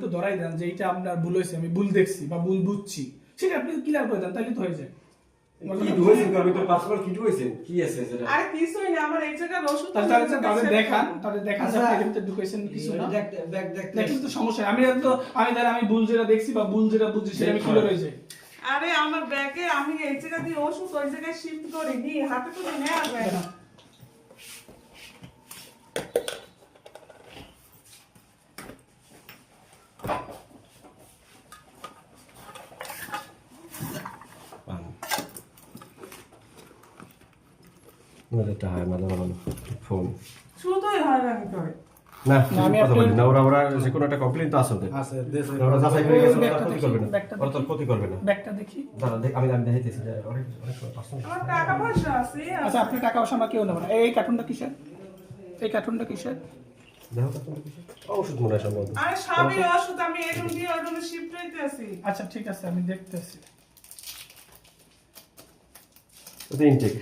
একটু ধরাই দেন যে এটা আপনার ভুল হয়েছে, আমি ভুল দেখছি বা ভুল বুঝছি, সেটা আপনি ক্লিয়ার করে দেন, তাহলে তো হয়ে যায়। কি হয়েছে আমি তো পার্সোনাল কি হয়েছে কি আছে সেটা আর কিছুই না, আমার এই জায়গায় ওষুধ তাহলে দেখান যে আপনি এর ভিতরে ঢুকেছেন কিছু না। দেখেন তো সমস্যা নেই। আমি ভুল যেটা দেখছি বা ভুল যেটা বুঝছি সেটা আমি ক্লিয়ার হয়ে যাই। আরে আমার ব্যাগে আমি এই জায়গা দিয়ে ওষুধ ওই জায়গায় শিফট করে দিই, হাতে করে নেওয়া যায় না। এটা হয় মানে ফোন শুধুই হয়রানি করে। না আমি কথা বলি আপনার- না ওরা যে কোনো একটা কমপ্লেইন তো আসলে আছে দেশে ওরা যাচাই করে গেছে ওরা ব্যাগটা ক্ষতি দেখি, করবে না ব্যাগটা ওরা তোর ক্ষতি করবে না ব্যাগটা দেখি। দাঁড়া দেখ আমি দেখাইতেছি যে অনেক অনেক পার্সোনাল আমার টাকা পয়সা আছে। আচ্ছা, আপনি টাকা পয়সা আমরা কেউ নেবো না। এই কার্টুনটা কিসের? এই কার্টুনটা কিসের? দেখো তো তুমি কিছু ওষুধ মনে হয় সম্ভবত আরে সবই ওষুধ, আমি এই রুম দিয়ে ওই রুমে শিফট হইতে আছি। আচ্ছা ঠিক আছে, আমি দেখতেছি। ওটা ইনটেক